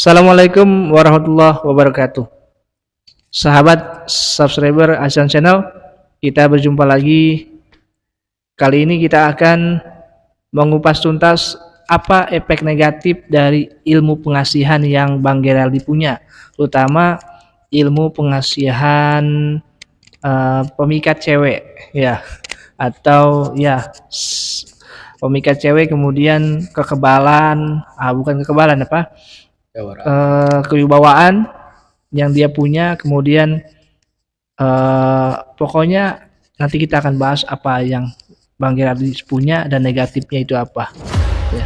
Assalamualaikum warahmatullahi wabarakatuh. Sahabat subscriber Hasan Channel, kita berjumpa lagi. Kali ini kita akan mengupas tuntas apa efek negatif dari ilmu pengasihan yang Bang Geraldi punya, terutama ilmu pengasihan pemikat cewek, ya, atau ya pemikat cewek, kemudian kekebalan, bukan kekebalan apa? Kewibawaan yang dia punya, kemudian pokoknya nanti kita akan bahas apa yang Bang Geraldi punya dan negatifnya itu apa ya.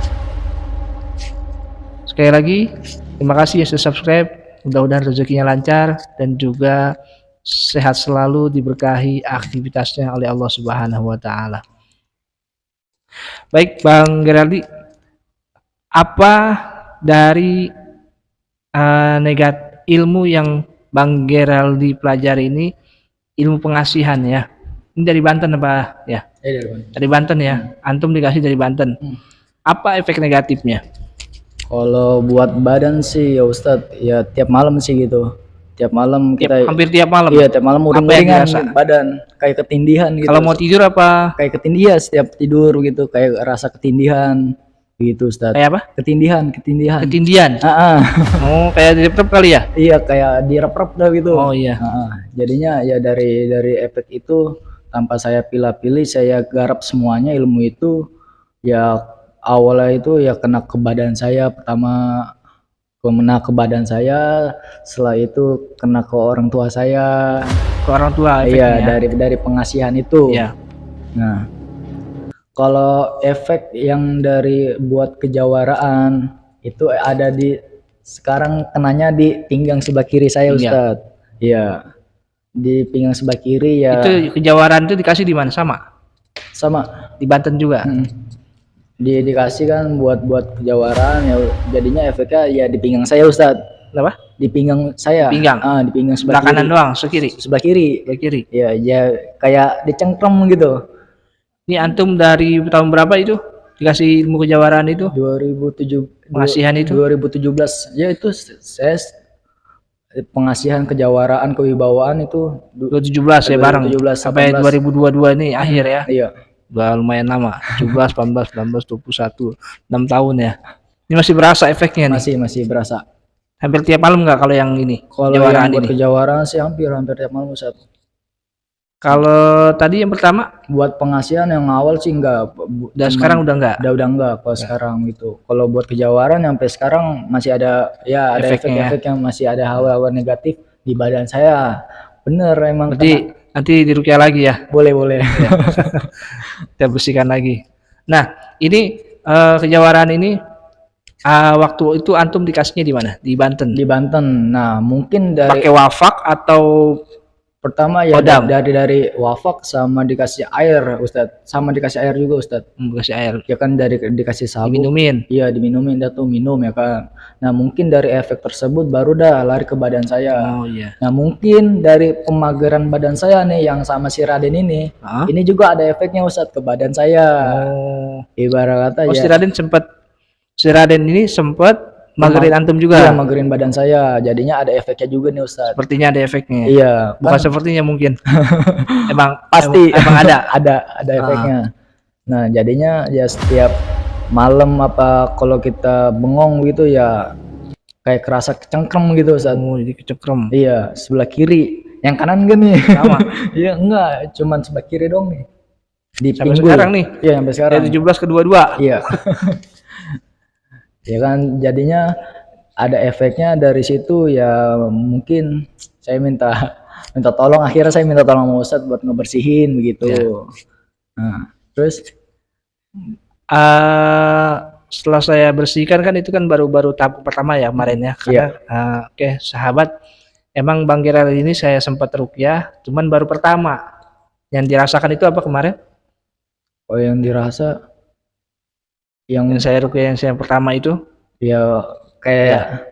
Sekali lagi terima kasih yang sudah subscribe, mudah-mudahan rezekinya lancar dan juga sehat selalu, diberkahi aktivitasnya oleh Allah Subhanahu wa Ta'ala. Baik Bang Geraldi, apa dari ilmu yang Bang Geraldi pelajari ini, ilmu pengasihan ya. Ini dari Banten apa ya? Dari Banten ya. Antum dikasih dari Banten. Apa efek negatifnya? Kalau buat badan sih ya Ustadz, ya tiap malam sih gitu. Tiap malam kita hampir tiap malam. Iya, tiap malam uring-uringan badan, kayak ketindihan gitu. Kalau mau tidur apa? Kayak ketindihan setiap tidur gitu, kayak rasa ketindihan. Gitu Ustaz. Kayak apa? Ketindihan. Oh, kayak direp-rep kali ya? Iya, kayak direp-rep dah gitu. Oh iya. Jadinya ya dari efek itu, tanpa saya pilih-pilih, saya garap semuanya ilmu itu. Ya awalnya itu ya kena ke badan saya, pertama kena ke badan saya, setelah itu kena ke orang tua saya. Ke orang tua efeknya? Iya, dari pengasihan itu. Iya. Nah, kalau efek yang dari buat kejawaraan itu ada di sekarang kenanya di pinggang sebelah kiri saya, Ustadz. Iya. Di pinggang sebelah kiri ya. Itu kejawaraan itu dikasih di mana? Sama di Banten juga. Dikasih kan buat kejawaraan ya, jadinya efeknya ya di pinggang saya, Ustadz. Apa? Di pinggang saya. Di pinggang sebelah kiri. Kanan doang, sebelah kiri. Ya kayak dicengkram gitu. Ini antum dari tahun berapa itu dikasih ilmu kejawaraan itu? 2007 pengasihan itu? 2017. Ya itu saya pengasihan kejawaraan kewibawaan itu 2017 ya, bareng 2017 sampai 2022 ini akhir ya. Iya. Udah lumayan lama. 17, 18, 19, 21, 6 tahun ya. Ini masih berasa efeknya nih? Masih berasa. Hampir tiap malam nggak kalau yang ini? Kalau yang buat kejawaraan sih hampir tiap malam, Ustaz. Kalau tadi yang pertama buat pengasihan yang awal sih enggak. Dan sekarang udah enggak? Udah enggak kalau sekarang gitu. Kalau buat kejawaran sampai sekarang masih ada ya, ada efek-efek yang masih ada hawa-hawa negatif di badan saya. Bener emang. Berarti nanti diruqyah lagi ya? Boleh. Ya. Kita bersihkan lagi. Nah, ini kejawaran ini waktu itu antum dikasihnya di mana? Di Banten. Di Banten. Nah, mungkin dari pakai wafak atau pertama ya dari wafak sama dikasih air, Ustadz. Sama dikasih air juga, Ustadz. Dikasih air. Ya kan dikasih sabuk. Diminumin. Iya, diminumin, dia tuh minum ya kan. Nah, mungkin dari efek tersebut baru dah lari ke badan saya. Oh iya. Nah, mungkin dari pemageran badan saya nih yang sama si Raden ini. Ini juga ada efeknya, Ustadz, ke badan saya. Oh. Ibarat kata ya. Si Raden ini sempat magerin antum juga? Iya, magerin badan saya. Jadinya ada efeknya juga nih, Ustadz. Sepertinya ada efeknya. Iya. Bukan sepertinya mungkin. Emang pasti emang ada efeknya. Nah, jadinya ya setiap malam apa kalau kita bengong gitu ya kayak kerasa kecengkrem gitu, Ustadz. Oh, jadi kecengkrem. Iya, sebelah kiri. Yang kanan enggak nih? Sama. Iya, enggak, cuman sebelah kiri dong nih. Di sampai sekarang nih. Iya, sampai sekarang. Dari 17 ke 22. Iya. Ya kan, jadinya ada efeknya dari situ ya. Mungkin saya minta tolong, akhirnya saya minta tolong sama Ustadz buat ngebersihin begitu ya. Nah, terus setelah saya bersihkan kan itu kan baru tahap pertama ya kemarin ya, karena oke, sahabat, emang Bang Geraldi ini saya sempat ruqyah, cuman baru pertama. Yang dirasakan itu apa kemarin? Oh, yang dirasa yang saya ruqyah yang pertama itu ya kayak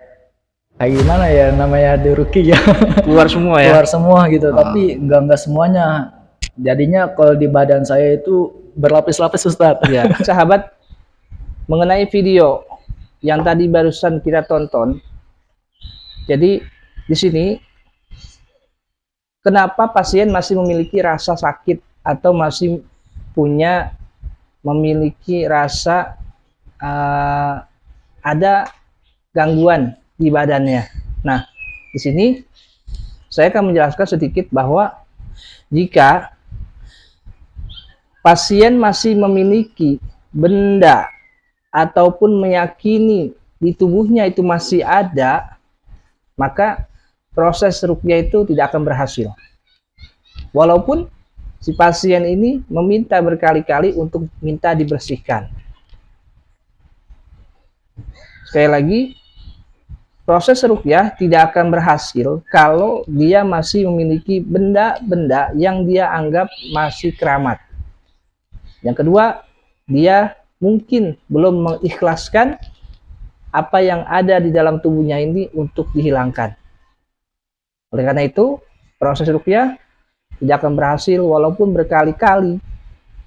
gimana ya namanya, di ruqyah ya. Keluar semua ya? Keluar semua gitu, tapi enggak semuanya. Jadinya kalau di badan saya itu berlapis-lapis, Ustadz. Ya. Sahabat, mengenai video yang tadi barusan kita tonton, Jadi di sini kenapa pasien masih memiliki rasa sakit atau masih memiliki rasa ada gangguan di badannya. Nah, di sini saya akan menjelaskan sedikit bahwa jika pasien masih memiliki benda ataupun meyakini di tubuhnya itu masih ada, maka proses ruqyah itu tidak akan berhasil. Walaupun si pasien ini meminta berkali-kali untuk minta dibersihkan. Sekali lagi, proses ruqyah tidak akan berhasil kalau dia masih memiliki benda-benda yang dia anggap masih keramat. Yang kedua, dia mungkin belum mengikhlaskan apa yang ada di dalam tubuhnya ini untuk dihilangkan. Oleh karena itu, proses ruqyah tidak akan berhasil walaupun berkali-kali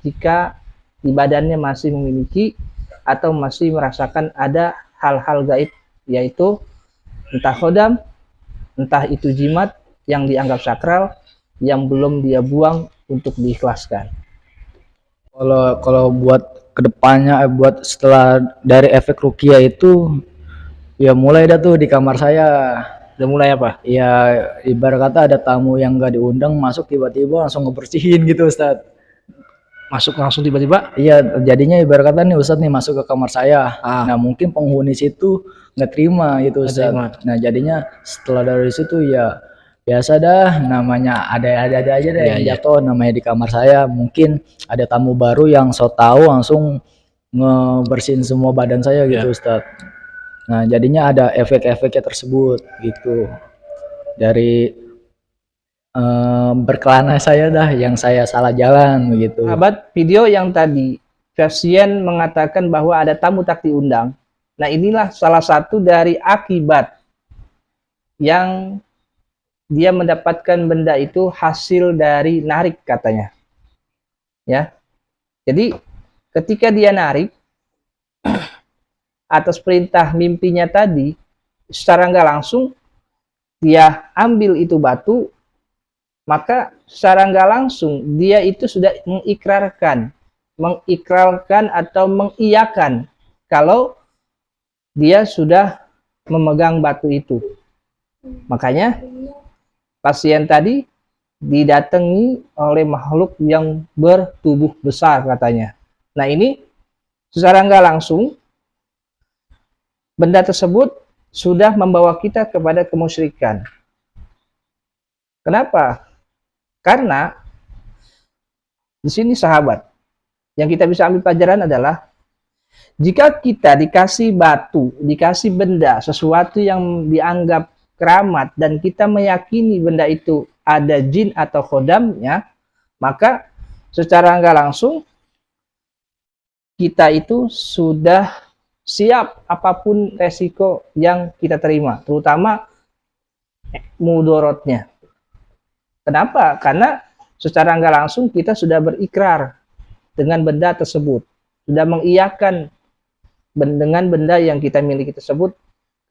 jika di badannya masih memiliki atau masih merasakan ada hal-hal gaib, yaitu entah khodam, entah itu jimat yang dianggap sakral yang belum dia buang untuk diikhlaskan. Kalau buat kedepannya, buat setelah dari efek ruqyah itu, ya mulai dah tuh di kamar saya. Udah mulai apa? Ya ibarat kata ada tamu yang gak diundang masuk tiba-tiba langsung ngebersihin gitu Ustaz. Masuk langsung tiba-tiba? Iya, jadinya ibarat kata nih Ustaz nih masuk ke kamar saya. Nah mungkin penghuni situ nggak terima gitu Ustaz. Nah jadinya setelah dari situ ya biasa dah, namanya ada aja deh yang jatuh namanya di kamar saya. Mungkin ada tamu baru yang so tahu langsung ngebersihin semua badan saya gitu Ustaz. Nah jadinya ada efek-efeknya tersebut gitu dari berkelana saya dah yang saya salah jalan begitu. Sahabat, video yang tadi pasien mengatakan bahwa ada tamu tak diundang. Nah, inilah salah satu dari akibat yang dia mendapatkan benda itu hasil dari narik katanya. Ya. Jadi ketika dia narik atas perintah mimpinya tadi, secara nggak langsung dia ambil itu batu, maka secara nggak langsung dia itu sudah mengikrarkan atau mengiyakan kalau dia sudah memegang batu itu. Makanya pasien tadi didatangi oleh makhluk yang bertubuh besar katanya. Nah ini secara nggak langsung benda tersebut sudah membawa kita kepada kemusyrikan. Kenapa? Karena di sini sahabat, yang kita bisa ambil pelajaran adalah jika kita dikasih batu, dikasih benda, sesuatu yang dianggap keramat dan kita meyakini benda itu ada jin atau khodamnya, maka secara nggak langsung kita itu sudah siap apapun resiko yang kita terima, terutama mudorotnya. Kenapa? Karena secara nggak langsung kita sudah berikrar dengan benda tersebut, sudah mengiyakan dengan benda yang kita miliki tersebut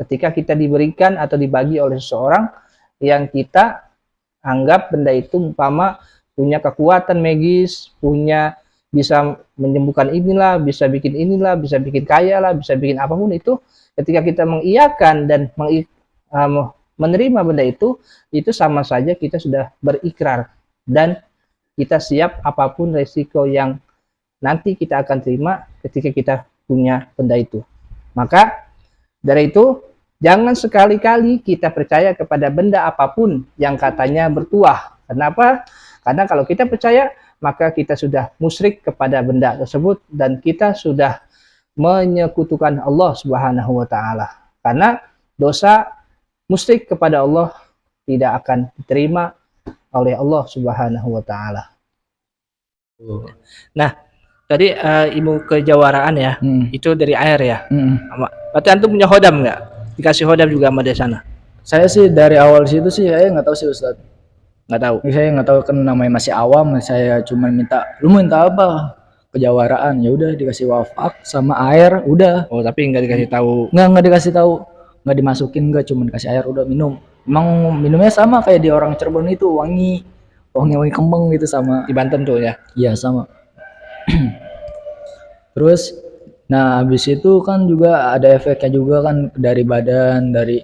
ketika kita diberikan atau dibagi oleh seseorang yang kita anggap benda itu umpama punya kekuatan magis, punya bisa menyembuhkan inilah, bisa bikin kaya lah, bisa bikin apapun itu. Ketika kita mengiyakan dan menerima benda itu sama saja kita sudah berikrar dan kita siap apapun resiko yang nanti kita akan terima ketika kita punya benda itu. Maka dari itu jangan sekali-kali kita percaya kepada benda apapun yang katanya bertuah. Kenapa? Karena kalau kita percaya maka kita sudah musyrik kepada benda tersebut dan kita sudah menyekutukan Allah Subhanahu wa taala. Karena dosa musyrik kepada Allah tidak akan diterima oleh Allah Subhanahu wa taala. Nah, tadi ilmu kejawaraan ya, itu dari air ya. Berarti antum punya khodam nggak? Dikasih khodam juga sama dari sana? Saya sih dari awal situ sih saya nggak tahu sih Ustaz. Nggak tahu. Saya nggak tahu kan namanya masih awam, saya cuma minta, lu minta apa? Kejawaraan, ya udah dikasih wafak sama air, udah. Oh, tapi nggak dikasih tahu. Nggak dikasih tahu. nggak dimasukin, nggak, cuman kasih air udah minum. Emang minumnya sama kayak di orang Cirebon itu, wangi kembang gitu sama. Di Banten tuh ya. Iya sama. Terus nah habis itu kan juga ada efeknya juga kan dari badan, dari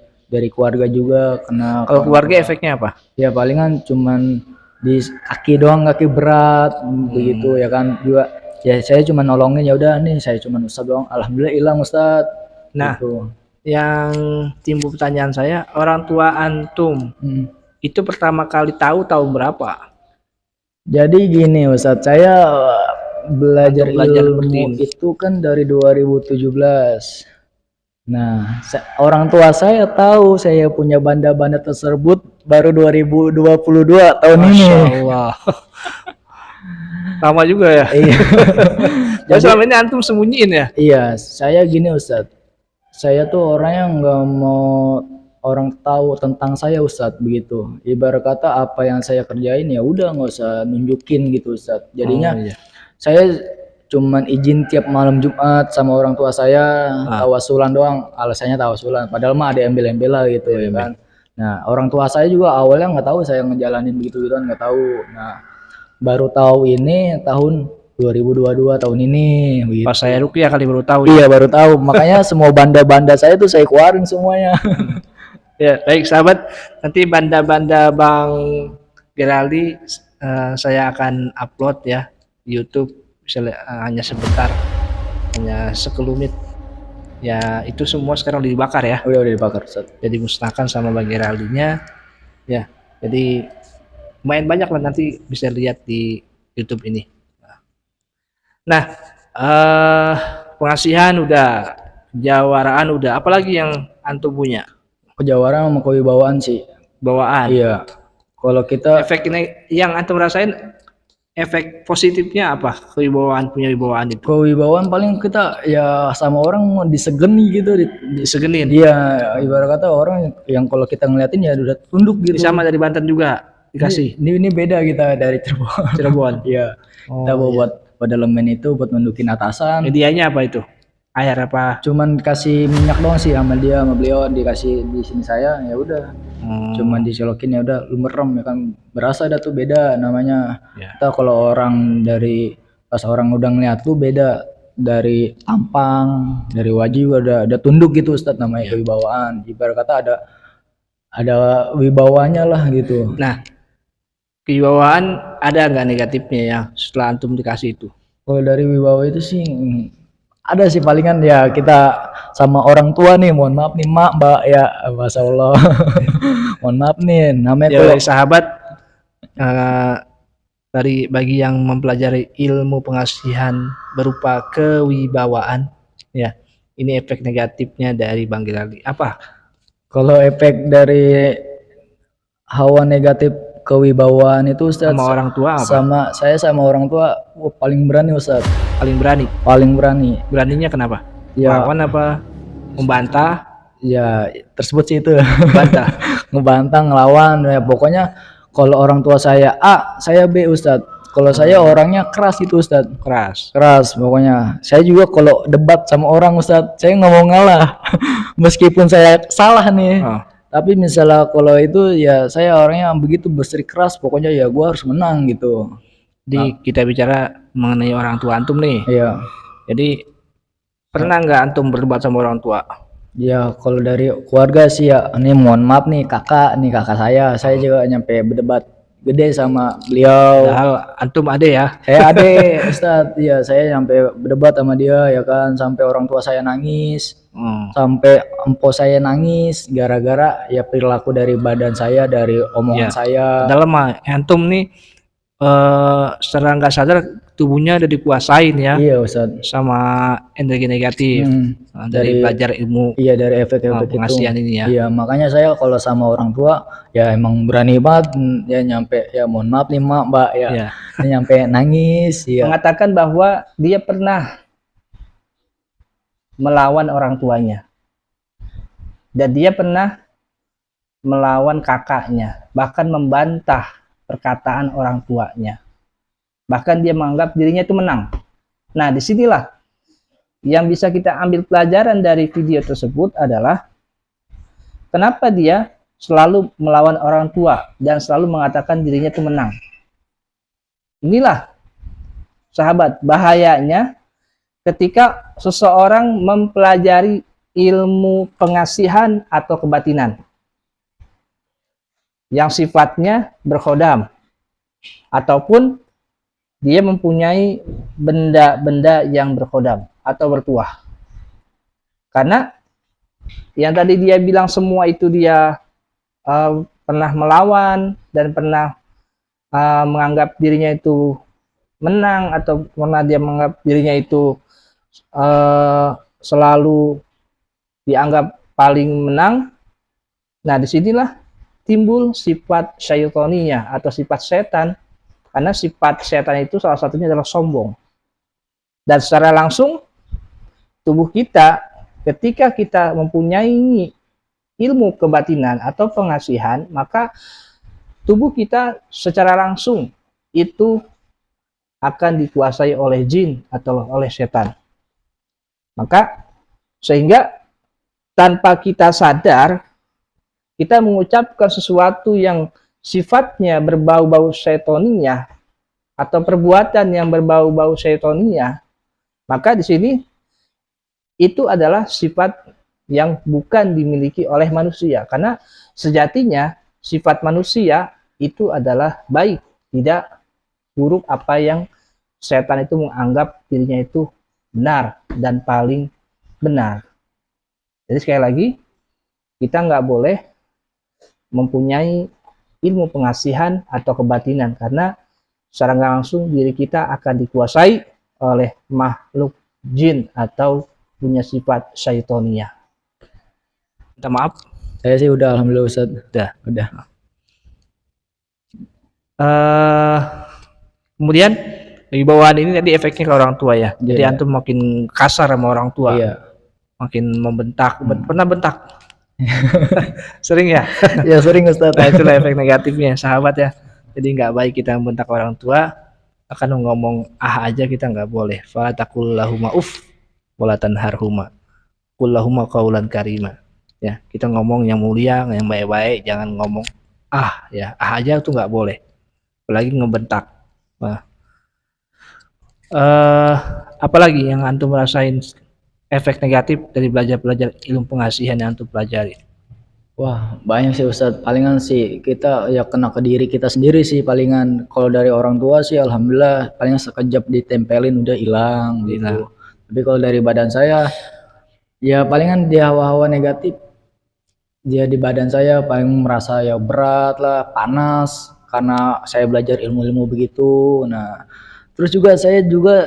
keluarga juga kena. Kalau keluarga efeknya apa? Ya palingan cuman di kaki doang, kaki berat begitu ya kan juga. Ya saya cuma nolongin, ya udah nih saya cuma usap doang, alhamdulillah hilang Ustad. Nah, Gitu. yang timbul pertanyaan saya, orang tua antum Hmm. itu pertama kali tahu tahun berapa? Jadi gini Ustadz, saya belajar Atau belajar seperti ilmu ini? itu kan dari 2017. Nah, orang tua saya tahu saya punya banda-banda tersebut baru 2022 tahun ini. Masya Allah. Lama juga ya. Iya. Jadi selama ini antum sembunyiin ya? Iya, saya gini Ustadz. Saya tuh orang yang nggak mau orang tahu tentang saya Ustadz begitu. Ibarat kata apa yang saya kerjain ya udah nggak usah nunjukin gitu Ustadz. Jadinya Oh, iya. saya cuman izin tiap malam Jumat sama orang tua saya tawasulan doang, alasannya tawasulan. Padahal mah ada embel-embel lah gitu ya kan. Nah orang tua saya juga awalnya nggak tahu saya ngejalanin begitu kan, nggak tahu. Nah baru tahu ini tahun 2022 tahun ini. Gitu. Pas saya rukyah kali baru tahu. Iya baru tahu, makanya semua banda-banda saya tuh saya keluarin semuanya. Ya, baik sahabat, nanti banda-banda Bang Geraldi saya akan upload ya di YouTube, hanya sebentar, hanya sekelumit. Ya, itu semua sekarang dibakar ya. Oh ya udah dibakar Ustaz. Jadi musnahkan sama Bang Geraldinya. Ya, jadi lumayan banyak lah nanti bisa lihat di YouTube ini. Nah, pengasihan udah, kejawaraan udah, apalagi yang antum punya? Kejawaran sama kewibawaan sih. Bawaan. Iya. Kalau kita Efek ini yang antum rasain, efek positifnya apa? Kewibawaan, punya wibawaan itu. kewibawaan paling kita ya sama orang disegeni gitu, Disegenin. Iya, ibarat kata orang yang kalau kita ngeliatin ya udah tunduk gitu. Sama dari Banten juga dikasih. Ini beda kita dari Cirebon. Cirebon. Iya. Oh, Kita bawa buat pada lemen itu buat nundukin atasan. Medianya apa itu? Air apa? Cuman kasih minyak doang sih sama dia, sama beliau, dikasih di sini saya ya udah. Cuman disolokin ya udah, lu merem ya kan, berasa dah tuh beda namanya. Ya. Kita kalau orang dari pas orang udah ngeliat tuh beda, dari tampang, dari wajah juga udah tunduk gitu Ustadz, namanya kewibawaan. Ibarat kata ada wibawanya lah gitu. Nah, kewibawaan ada nggak negatifnya ya setelah antum dikasih itu? Kalau dari wibawa itu sih ada sih, palingan ya kita sama orang tua nih, mohon maaf nih mak, mbak ya, masya Allah. Mohon maaf nih, namanya Ya, kalau sahabat, bagi yang mempelajari ilmu pengasihan berupa kewibawaan, ya ini efek negatifnya dari Bang Geraldi. Apa? kalau efek dari hawa negatif kewibawaan itu Ustadz, Sama orang tua apa? sama orang tua paling berani Ustadz, Paling berani. paling berani. Beraninya kenapa? Ya, Lawan apa? Membantah? ya tersebut sih itu. Bantah. Ngebantah, ngelawan ya, pokoknya kalau orang tua saya A, saya B Ustadz. Kalau saya orangnya keras itu Ustadz. Keras. Pokoknya. Saya juga kalau debat sama orang Ustadz, saya nggak mau ngalah. Meskipun saya salah nih. Oh. Tapi misalnya kalau itu ya saya orangnya begitu bersikeras, pokoknya ya gua harus menang gitu. Kita bicara mengenai orang tua antum nih. Iya. Jadi pernah nggak antum berdebat sama orang tua? Ya kalau dari keluarga sih ya, ini mohon maaf nih kakak saya juga nyampe berdebat gede sama beliau. Padahal antum ada ya. Saya ade Ustadz, ya saya sampai berdebat sama dia ya kan, sampai orang tua saya nangis, sampai empo saya nangis gara-gara ya perilaku dari badan saya, dari omongan saya. Dalam antum nih secara nggak sadar tubuhnya udah dikuasain ya. Iya Ustadz. Sama energi negatif dari belajar ilmu. Iya dari efek-efek pengasihan ini ya. Iya makanya saya kalau sama orang tua ya emang berani banget ya, nyampe ya mohon maaf nih mak mbak ya, nyampe nangis ya. Mengatakan bahwa dia pernah melawan orang tuanya dan dia pernah melawan kakaknya, bahkan membantah perkataan orang tuanya, bahkan dia menganggap dirinya itu menang. Nah disinilah yang bisa kita ambil pelajaran dari video tersebut adalah kenapa dia selalu melawan orang tua dan selalu mengatakan dirinya itu menang. Inilah sahabat bahayanya ketika seseorang mempelajari ilmu pengasihan atau kebatinan yang sifatnya berkhodam, ataupun dia mempunyai benda-benda yang berkhodam atau bertuah. Karena yang tadi dia bilang semua itu dia pernah melawan dan pernah menganggap dirinya itu menang, atau pernah dia menganggap dirinya itu selalu dianggap paling menang. Nah, disinilah timbul sifat syaitoninya atau sifat setan, karena sifat setan itu salah satunya adalah sombong. Dan secara langsung tubuh kita ketika kita mempunyai ilmu kebatinan atau pengasihan, maka tubuh kita secara langsung itu akan dikuasai oleh jin atau oleh setan. Maka sehingga tanpa kita sadar, kita mengucapkan sesuatu yang sifatnya berbau-bau syaitoniah atau perbuatan yang berbau-bau syaitoniah, maka di sini itu adalah sifat yang bukan dimiliki oleh manusia, karena sejatinya sifat manusia itu adalah baik, tidak buruk apa yang setan itu menganggap dirinya itu benar dan paling benar. Jadi sekali lagi, kita nggak boleh mempunyai ilmu pengasihan atau kebatinan, karena secara nggak langsung diri kita akan dikuasai oleh makhluk jin atau punya sifat syaitonia. Minta maaf. Saya sih udah, alhamdulillah Ustaz. Udah. Kemudian wibawaan ini tadi efeknya ke orang tua ya. Jadi Iya. antum makin kasar sama orang tua. Iya. Makin membentak. Pernah bentak? Sering ya? Ya sering Ustaz. Nah, itulah efek negatifnya sahabat ya. Jadi nggak baik kita membentak orang tua. Akan ngomong aja kita nggak boleh. Fala taqul lahuma uff wala tanharhuma. Qul lahuma qaulan karima. Ya, kita ngomong yang mulia, yang baik-baik, jangan ngomong ya. Aja tuh nggak boleh. Apalagi ngebentak. Nah, apalagi yang antum rasain efek negatif dari belajar ilmu pengasihan yang antum pelajari? Wah, banyak sih Ustadz. Palingan sih kita ya kena ke diri kita sendiri sih palingan. Kalau dari orang tua sih alhamdulillah palingan sekejap ditempelin udah hilang gitu. Tapi kalau dari badan saya ya palingan dia hawa-hawa negatif. Dia di badan saya paling merasa ya berat lah, panas karena saya belajar ilmu-ilmu begitu. Nah, terus juga saya juga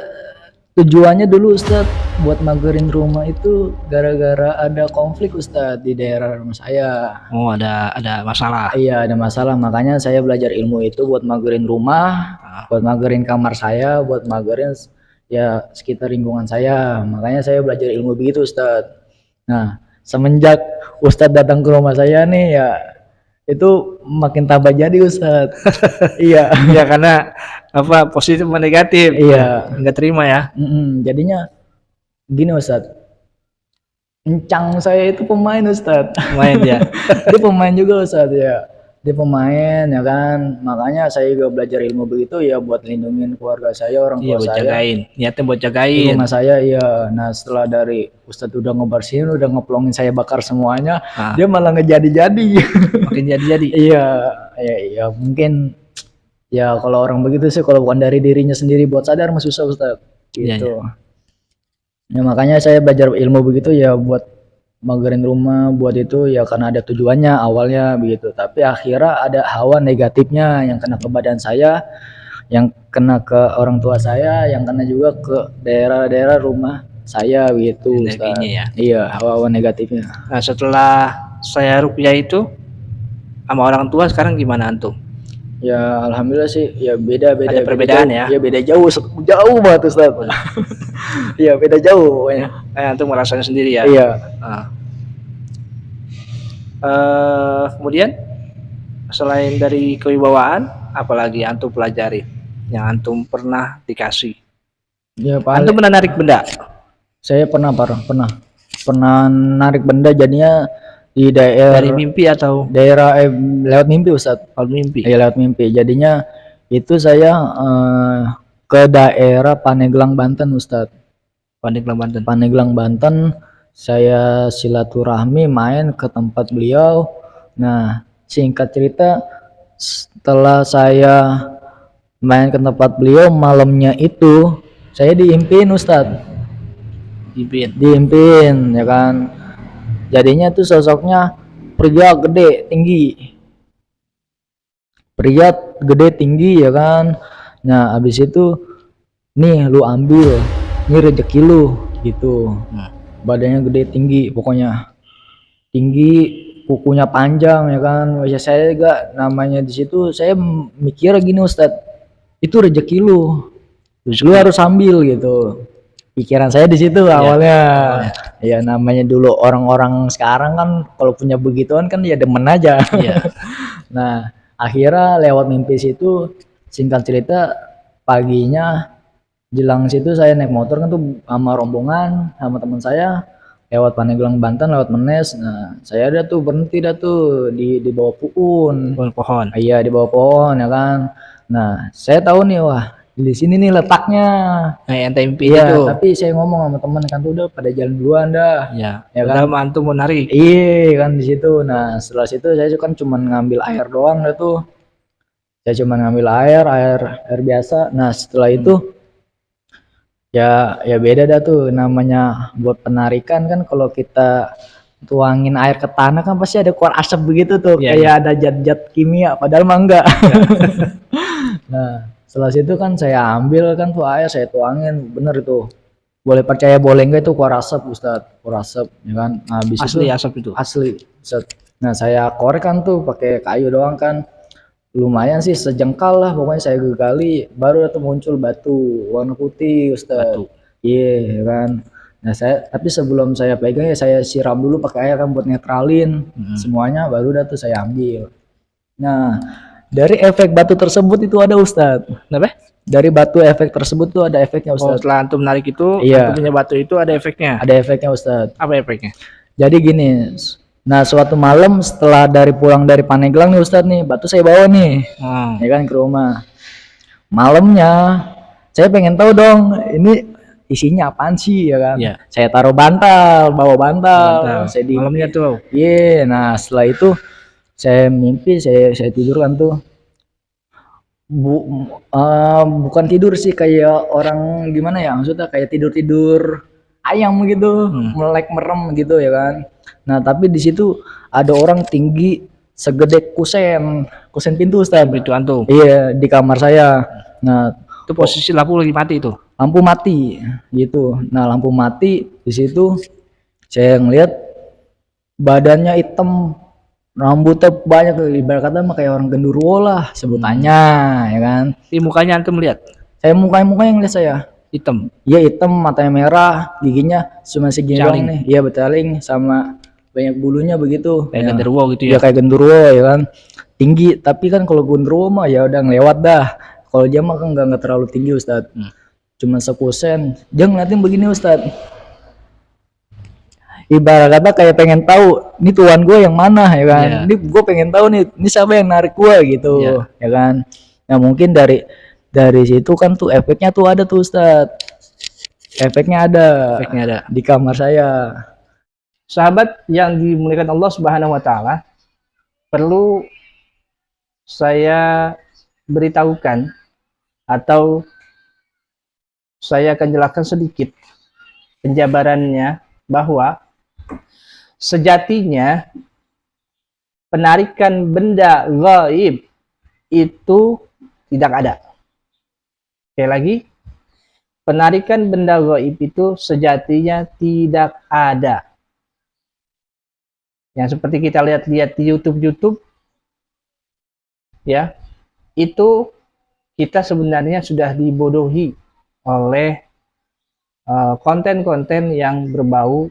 tujuannya dulu Ustadz buat magerin rumah itu gara-gara ada konflik Ustadz di daerah rumah saya. Oh, ada masalah. Iya, ada masalah. Makanya saya belajar ilmu itu buat magerin rumah, buat magerin kamar saya, buat magerin ya sekitar lingkungan saya. Makanya saya belajar ilmu begitu Ustadz. Nah, semenjak Ustadz datang ke rumah saya nih ya itu makin tambah jadi Ustadz. Iya. Ya karena apa, positif dan negatif. Iya. Nggak terima ya. Jadinya gini Ustadz, encang saya itu pemain Ustadz. Pemain ya. Dia pemain juga Ustadz ya. Dia pemain ya kan. Makanya saya juga belajar ilmu begitu ya buat lindungin keluarga saya, orang tua buat saya. jagain. Niatnya buat jagain. Rumah saya iya. Nah setelah dari Ustadz udah ngebersihin, udah ngeplongin saya bakar semuanya, dia malah ngejadi-jadi. Makin jadi-jadi. Iya mungkin ya kalau orang begitu sih kalau bukan dari dirinya sendiri buat sadar mah susah Ustadz. Gitu. Ya makanya saya belajar ilmu begitu ya buat magerin rumah, buat itu ya karena ada tujuannya awalnya begitu. Tapi akhirnya ada hawa negatifnya yang kena ke badan saya, yang kena ke orang tua saya, yang kena juga ke daerah-daerah rumah saya begitu. Ya. Iya, hawa-hawa negatifnya. Nah, setelah saya ruqyah itu sama orang tua sekarang gimana antum? Ya alhamdulillah sih ya beda ada perbedaan beda, ya. Ya beda jauh banget Ustaz. Iya beda jauh pokoknya. Antum merasakan sendiri ya. Iya. Kemudian selain dari kewibawaan, apalagi antum pelajari yang antum pernah dikasih? Ya, antum pernah narik benda? Saya pernah narik benda, jadinya di Dari mimpi atau daerah lewat mimpi Ustadz. kalau mimpi? Iya lewat mimpi. Jadinya itu saya ke daerah Pandeglang Banten Ustadz. Pandeglang Banten. Pandeglang Banten, saya silaturahmi main ke tempat beliau. Nah, singkat cerita, setelah saya main ke tempat beliau, malamnya itu saya diimpin Ustadz. Diimpin ya kan. Jadinya tuh sosoknya pria gede tinggi. Pria gede tinggi ya kan. Nah, habis itu nih lu ambil, ini rezeki lu gitu. Badannya gede tinggi, pokoknya tinggi, kukunya panjang ya kan. Ya saya juga namanya di situ saya mikir gini Ustadz, itu rezeki lu harus ambil gitu. Pikiran saya di situ awalnya. Ya namanya dulu orang-orang sekarang kan kalau punya begituan kan ya demen aja. Nah, akhirnya lewat mimpi situ, singkat cerita paginya jelang situ saya naik motor kan tuh sama rombongan sama teman saya lewat Pandeglang Banten, lewat Menes. Nah, saya ada tuh berhenti dah tuh di bawah pohon. Iya, di bawah pohon ya kan. Nah, saya tahu nih wah di sini nih letaknya. Nah, yang mimpi iya, itu. tapi saya ngomong sama teman kan tuh udah pada jalan duluan dah. Ya kan. Antum mau narik. Iya kan di situ. Nah, setelah situ saya kan cuma ngambil air doang dah tuh. Saya cuma ngambil air biasa. Nah, setelah itu ya beda dah tuh namanya buat penarikan kan kalau kita tuangin air ke tanah kan pasti ada keluar asap begitu tuh kayak ada zat-zat kimia padahal mah enggak. Nah setelah situ kan saya ambil kan tuh air saya tuangin bener itu boleh percaya boleh enggak itu keluar asap Ustadz, keluar asap ya kan. Nah, habis asli itu asap itu asli Ustadz. Nah saya korek kan tuh pakai kayu doang kan lumayan sih sejengkal lah pokoknya saya gali baru itu muncul batu warna putih Ustadz. Iya kan. Nah saya tapi sebelum saya pegang ya saya siram dulu pakai air kan buat netralin semuanya baru dah tuh saya ambil. Nah dari efek batu tersebut itu ada Ustadz. Kenapa? Dari batu efek tersebut tuh ada efeknya Ustadz. Setelah antum menarik itu antum punya batu itu ada efeknya. Ada efeknya Ustadz. Apa efeknya? Jadi gini. Nah suatu malam setelah pulang dari Pandeglang nih Ustadz nih batu saya bawa nih ya kan ke rumah. Malamnya saya pengen tahu dong ini isinya apaan sih ya kan. Saya taruh bawa bantal. Saya malamnya tuh. Iya. Nah setelah itu saya mimpi saya tidur kan tuh. Bukan tidur sih kayak orang gimana ya maksudnya kayak tidur ayam gitu melek merem gitu ya kan. Nah tapi di situ ada orang tinggi segede kusen pintu Ustadz. Itu antum? Iya di kamar saya. Nah itu posisi lampu lagi mati itu. Lampu mati gitu. Nah lampu mati di situ saya ngeliat badannya hitam, rambutnya banyak ibarat kata mah kayak orang genderuwo lah sebutannya ya kan. Di mukanya antum lihat? Saya mukanya ngeliat saya hitam. Iya hitam, matanya merah, giginya cuma segini doang nih. Iya betaling sama banyak bulunya begitu. Kayak genderuwo gitu ya. Iya kayak genderuwo ya kan. Tinggi, tapi kan kalau genderuwo mah ya udah ngelewat dah. Kalau dia mah kan enggak terlalu tinggi Ustadz. Cuma sekusen. Dia ngeliatin begini Ustadz. Ibarat kata kayak pengen tahu ini tuan gue yang mana ya kan. Ini gue pengen tahu nih, ini siapa yang narik gue gitu ya kan. Nah mungkin dari situ kan tuh efeknya tuh ada tuh Ustadz. Efeknya ada di kamar saya. Sahabat yang dimuliakan Allah Subhanahu wa taala, perlu saya beritahukan atau saya akan jelaskan sedikit penjabarannya bahwa sejatinya penarikan benda gaib itu tidak ada. Sekali lagi, penarikan benda gaib itu sejatinya tidak ada. Yang seperti kita lihat-lihat di YouTube ya, itu kita sebenarnya sudah dibodohi oleh konten-konten yang berbau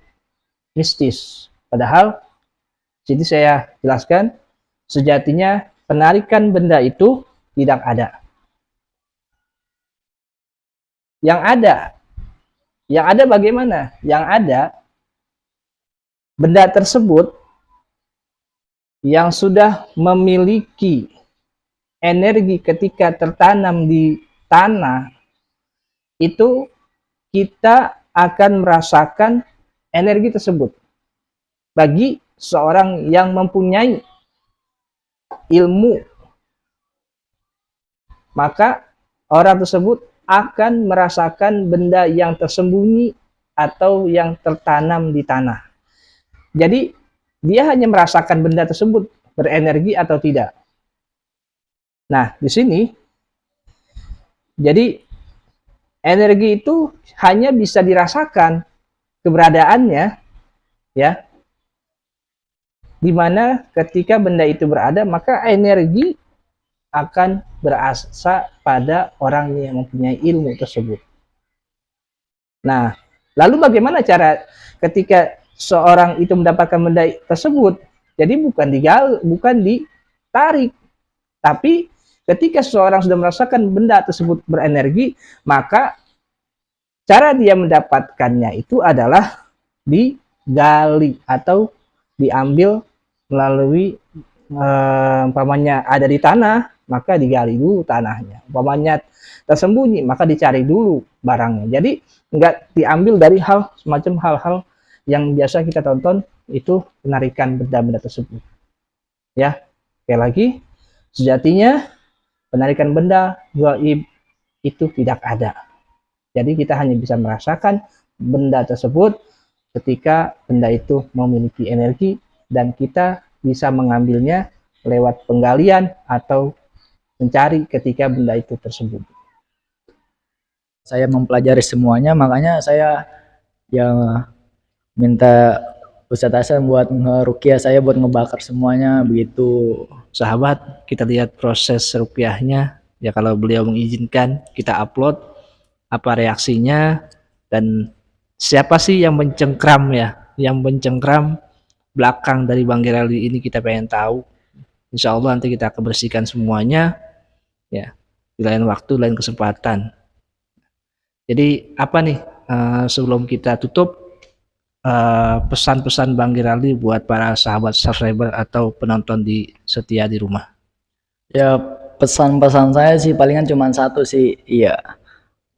mistis. Padahal jadi saya jelaskan sejatinya penarikan benda itu tidak ada. Yang ada bagaimana? Yang ada benda tersebut yang sudah memiliki energi ketika tertanam di tanah, itu kita akan merasakan energi tersebut. Bagi seorang yang mempunyai ilmu, maka orang tersebut akan merasakan benda yang tersembunyi atau yang tertanam di tanah. Jadi dia hanya merasakan benda tersebut berenergi atau tidak. Nah, di sini jadi energi itu hanya bisa dirasakan keberadaannya, ya, dimana ketika benda itu berada, maka energi akan berasa pada orang yang mempunyai ilmu tersebut. Nah, lalu bagaimana cara ketika seorang itu mendapatkan benda tersebut? Jadi bukan ditarik, tapi ketika seseorang sudah merasakan benda tersebut berenergi, maka cara dia mendapatkannya itu adalah digali atau diambil melalui umpamanya ada di tanah, maka digali dulu tanahnya. Umpamanya tersembunyi, maka dicari dulu barangnya. Jadi enggak diambil dari semacam hal-hal yang biasa kita tonton, itu penarikan benda-benda tersebut. Ya, sekali lagi, sejatinya penarikan benda gaib itu tidak ada. Jadi kita hanya bisa merasakan benda tersebut ketika benda itu memiliki energi, dan kita bisa mengambilnya lewat penggalian atau mencari ketika benda itu tersebut. Saya mempelajari semuanya, makanya saya yang minta Ustadz Hasan buat ngeruqyah saya, buat ngebakar semuanya begitu. Sahabat, kita lihat proses ruqyahnya. Ya, kalau beliau mengizinkan kita upload apa reaksinya, dan siapa sih yang mencengkram, ya, yang mencengkram belakang dari Bang Geraldi ini, kita pengen tahu. Insya Allah nanti kita akan bersihkan semuanya, ya, di lain waktu, lain kesempatan. Jadi apa nih, sebelum kita tutup, pesan-pesan Bang Geraldi buat para sahabat subscriber atau penonton setia di rumah? Ya, pesan-pesan saya sih palingan cuma satu sih, iya,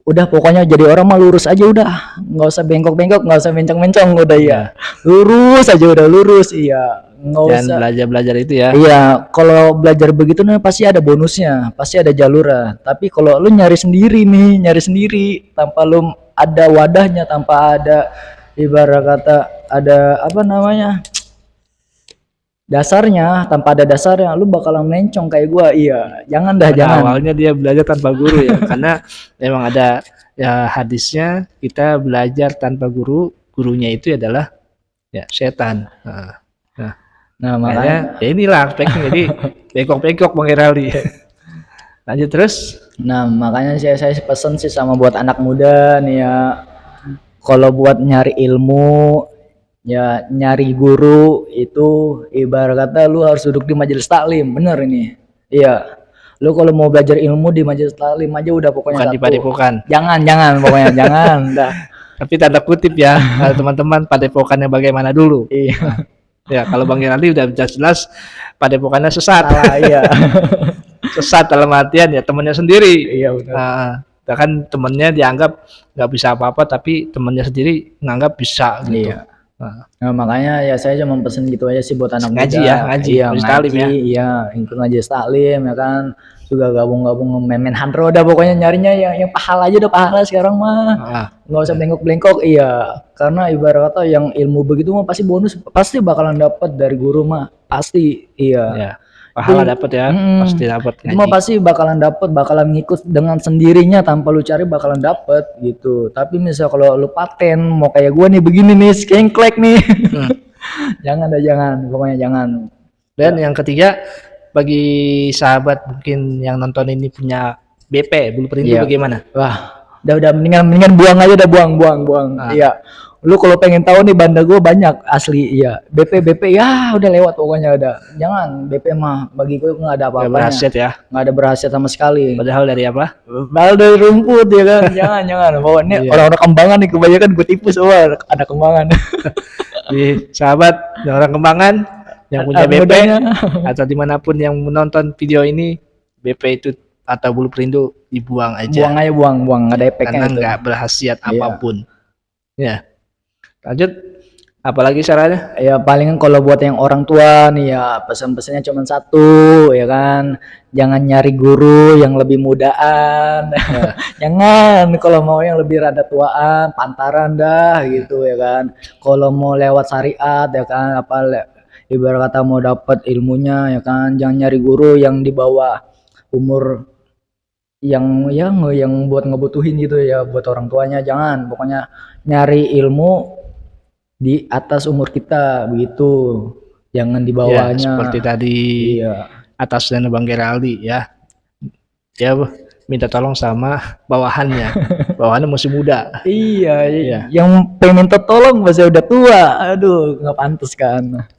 udah pokoknya jadi orang mah lurus aja udah, nggak usah bengkok-bengkok, nggak usah mencong-mencong, udah ya, lurus aja udah, lurus, iya, nggak usah belajar itu ya. Iya, kalau belajar begitu nih pasti ada bonusnya, pasti ada jalurnya. Tapi kalau lu nyari sendiri tanpa lu ada wadahnya, tanpa ada ibarat kata ada apa namanya dasarnya, tanpa ada dasarnya, lu bakalan mencong kayak gua. Iya, jangan dah, jangan. Awalnya dia belajar tanpa guru ya, karena memang ada ya hadisnya, kita belajar tanpa guru, gurunya itu adalah ya setan. Nah makanya ya inilah aspeknya, jadi bengkok-bengkok Bang Geraldi. Lanjut terus. Nah makanya saya pesan sih sama buat anak muda nih ya, kalau buat nyari ilmu, ya nyari guru itu ibarat kata lu harus duduk di majelis taklim, bener ini. Iya, lu kalau mau belajar ilmu di majelis taklim aja udah pokoknya. Bukan di padepokan. Jangan pokoknya jangan dah. Tapi tanda kutip ya, teman-teman, padepokannya bagaimana dulu. Iya. Ya, kalau Bang Geraldi udah jelas padepokannya sesat. Iya. Sesat dalam artian ya temannya sendiri. Iya benar. Kan temennya dianggap nggak bisa apa-apa, tapi temennya sendiri nganggap bisa gitu. Iya. Nah makanya ya saya cuma pesen gitu aja sih buat anak ngaji muda. Ya, ngaji taklim ya. Iya, ikut ngaji taklim ya kan. Juga gabung-gabung main handro, udah pokoknya nyarinya yang pahala aja, udah pahala sekarang mah. Nggak usah bengkok-bengkok, iya. Karena ibarat kata yang ilmu begitu mah pasti bonus, pasti bakalan dapat dari guru mah, pasti, iya. Ya, pahala dapat ya, pasti dapat. Cuma pasti bakalan dapat, bakalan ngikut dengan sendirinya tanpa lu cari, bakalan dapat gitu. Tapi misal kalau lu paten mau kayak gua nih begini nih, skengklek nih. Jangan, pokoknya jangan. Dan yang ketiga, bagi sahabat mungkin yang nonton ini punya BP, blueprint itu bagaimana? Wah, udah mendingan buang aja, udah buang. Iya. Lu kalau pengen tahu nih banda gue banyak asli, iya. BP ya udah lewat pokoknya udah. Jangan, BP mah bagi gue nggak ada apa-apanya. Berhasil ya? Nggak ada berhasil sama sekali. Padahal dari apa? Padahal dari rumput ya kan. jangan. Pokoknya orang-orang kembangan nih kebanyakan gue tipu soal ada kembangan. Di sahabat orang kembangan, yang punya Anak BP mudanya. atau dimanapun yang menonton video ini, BP itu atau bulu perindu dibuang Buang aja aja, buang, nggak ada efeknya karena itu. nggak berkhasiat Iya. apapun. Ya, lanjut. Apalagi sarannya? Ya palingan kalau buat yang orang tua nih ya pesan-pesannya cuma satu ya kan, jangan nyari guru yang lebih mudaan. Ya, Jangan, kalau mau yang lebih rada tuaan, pantaran dah gitu ya kan. Kalau mau lewat syariat ya kan, ibarat kata mau dapat ilmunya ya kan, jangan nyari guru yang di bawah umur yang buat ngebutuhin gitu ya, buat orang tuanya jangan. Pokoknya nyari ilmu di atas umur kita begitu, jangan di ya bawahnya. seperti tadi Iya. atasnya Bang Geraldi ya. Dia minta tolong sama bawahannya. Bawahannya masih muda. Iya, Iya. yang pengen minta tolong masih udah tua, aduh nggak pantas kan.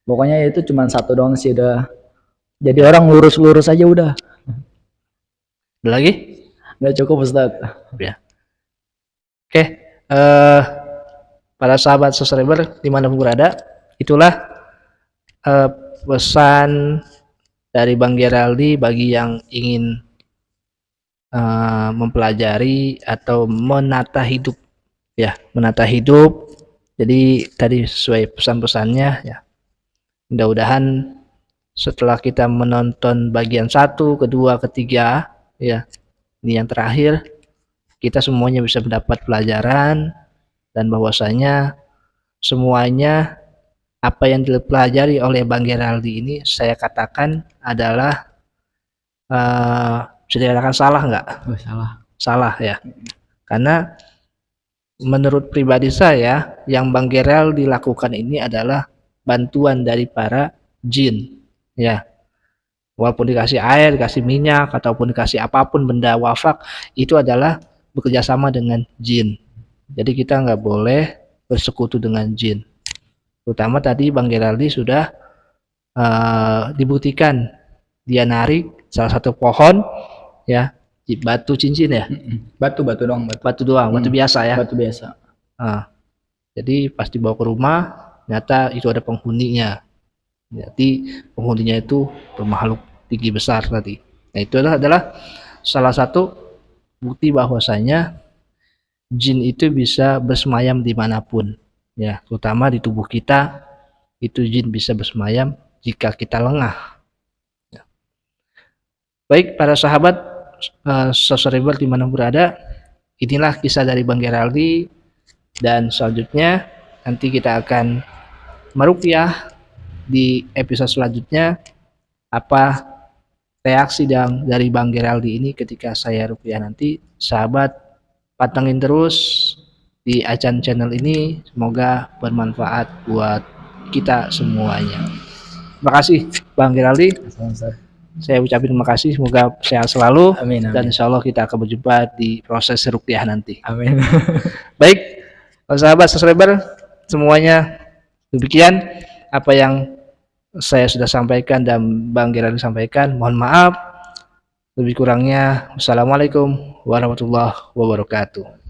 Pokoknya itu cuma satu doang sih udah. Jadi orang lurus-lurus aja udah. Ada lagi? Udah cukup Ustadz. Ya. Oke, para sahabat subscriber dimanapun berada, itulah pesan dari Bang Geraldi bagi yang ingin mempelajari atau menata hidup, ya, menata hidup. Jadi tadi sesuai pesan-pesannya ya. Mudah-mudahan setelah kita menonton bagian 1, kedua, ketiga, ya, ini yang terakhir, kita semuanya bisa mendapat pelajaran dan bahwasanya semuanya apa yang dipelajari oleh Bang Geraldi ini saya katakan adalah bisa dikatakan salah nggak? Oh, salah. Salah ya. Karena menurut pribadi saya yang Bang Geraldi lakukan ini adalah bantuan dari para jin ya. Walaupun dikasih air, dikasih minyak ataupun dikasih apapun benda wafak, itu adalah bekerja sama dengan jin. Jadi kita nggak boleh bersekutu dengan jin. Terutama tadi Bang Geraldi sudah dibuktikan dia narik salah satu pohon ya, batu cincin ya, Batu doang, batu doang, batu biasa ya. Batu biasa. Jadi pas dibawa ke rumah ternyata itu ada penghuninya. Jadi penghuninya itu bermakhluk tinggi besar tadi. Nah itu adalah salah satu bukti bahwasanya jin itu bisa bersemayam dimanapun ya, terutama di tubuh kita. Itu jin bisa bersemayam jika kita lengah ya. Baik para sahabat subscriber di mana berada, inilah kisah dari Bang Geraldi, dan selanjutnya nanti kita akan meruqyah di episode selanjutnya. Apa reaksi dari Bang Geraldi ini ketika saya ruqyah nanti, sahabat pantengin terus di Acan channel ini, semoga bermanfaat buat kita semuanya. Terima kasih Bang Geraldi. Saya ucapin terima kasih, semoga sehat selalu. Amin, amin. Dan insya Allah kita akan berjumpa di proses ruqyah nanti. Amin. Baik sahabat subscriber semuanya, demikian apa yang saya sudah sampaikan dan Bang Geraldi sampaikan. Mohon maaf lebih kurangnya. Wassalamualaikum warahmatullahi wabarakatuh.